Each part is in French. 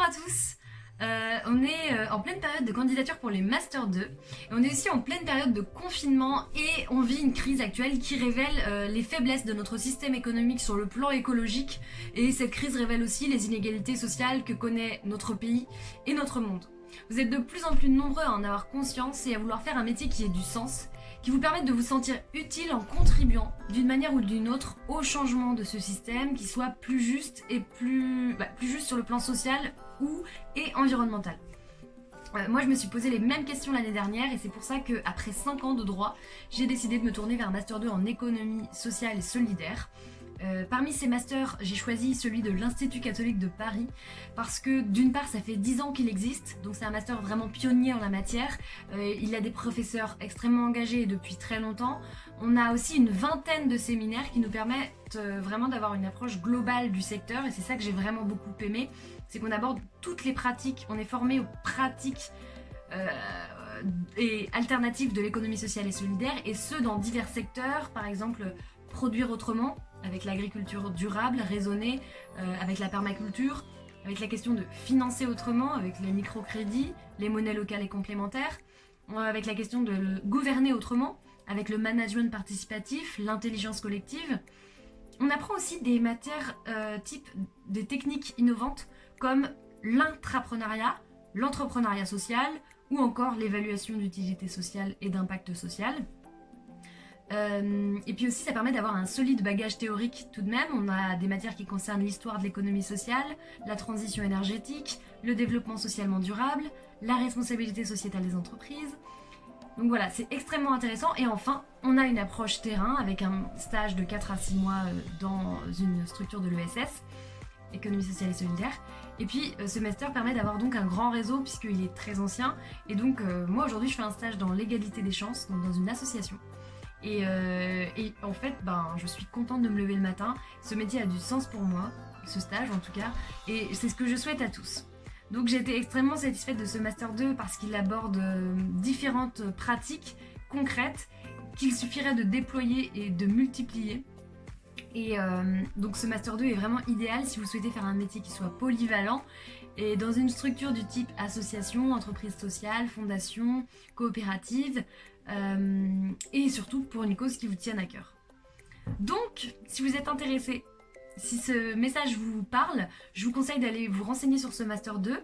à tous. On est en pleine période de candidature pour les Master 2 et on est aussi en pleine période de confinement et on vit une crise actuelle qui révèle les faiblesses de notre système économique sur le plan écologique, et cette crise révèle aussi les inégalités sociales que connaît notre pays et notre monde. Vous êtes de plus en plus nombreux à en avoir conscience et à vouloir faire un métier qui ait du sens, qui vous permette de vous sentir utile en contribuant d'une manière ou d'une autre au changement de ce système, qui soit plus juste et plus juste sur le plan social et environnemental. Moi je me suis posé les mêmes questions l'année dernière et c'est pour ça qu'après 5 ans de droit, j'ai décidé de me tourner vers un Master 2 en économie sociale et solidaire. Parmi ces masters, j'ai choisi celui de l'Institut catholique de Paris parce que d'une part ça fait 10 ans qu'il existe, donc c'est un master vraiment pionnier en la matière. Il a des professeurs extrêmement engagés depuis très longtemps. On a aussi une vingtaine de séminaires qui nous permettent vraiment d'avoir une approche globale du secteur, et c'est ça que j'ai vraiment beaucoup aimé, c'est qu'on aborde toutes les pratiques, on est formé aux pratiques et alternatives de l'économie sociale et solidaire, et ce dans divers secteurs, par exemple produire autrement, avec l'agriculture durable, raisonnée, avec la permaculture, avec la question de financer autrement, avec les microcrédits, les monnaies locales et complémentaires, avec la question de gouverner autrement, avec le management participatif, l'intelligence collective. On apprend aussi des matières type des techniques innovantes comme l'intrapreneuriat, l'entrepreneuriat social ou encore l'évaluation d'utilité sociale et d'impact social. Et puis aussi ça permet d'avoir un solide bagage théorique tout de même. On a des matières qui concernent l'histoire de l'économie sociale, la transition énergétique, le développement socialement durable, la responsabilité sociétale des entreprises. Donc voilà, c'est extrêmement intéressant. Et enfin, on a une approche terrain avec un stage de 4 à 6 mois dans une structure de l'ESS, économie sociale et solidaire. Et puis ce master permet d'avoir donc un grand réseau puisqu'il est très ancien. Et donc moi aujourd'hui je fais un stage dans l'égalité des chances, donc dans une association. Et en fait, je suis contente de me lever le matin. Ce métier a du sens pour moi, ce stage en tout cas, et c'est ce que je souhaite à tous. Donc j'ai été extrêmement satisfaite de ce Master 2 parce qu'il aborde différentes pratiques concrètes qu'il suffirait de déployer et de multiplier. Et donc ce Master 2 est vraiment idéal si vous souhaitez faire un métier qui soit polyvalent et dans une structure du type association, entreprise sociale, fondation, coopérative, et surtout pour une cause qui vous tienne à cœur. Donc, si vous êtes intéressé, si ce message vous parle, je vous conseille d'aller vous renseigner sur ce Master 2,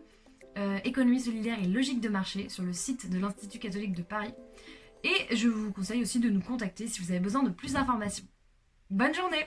économie solidaire et logique de marché, sur le site de l'Institut catholique de Paris. Et je vous conseille aussi de nous contacter si vous avez besoin de plus d'informations. Bonne journée!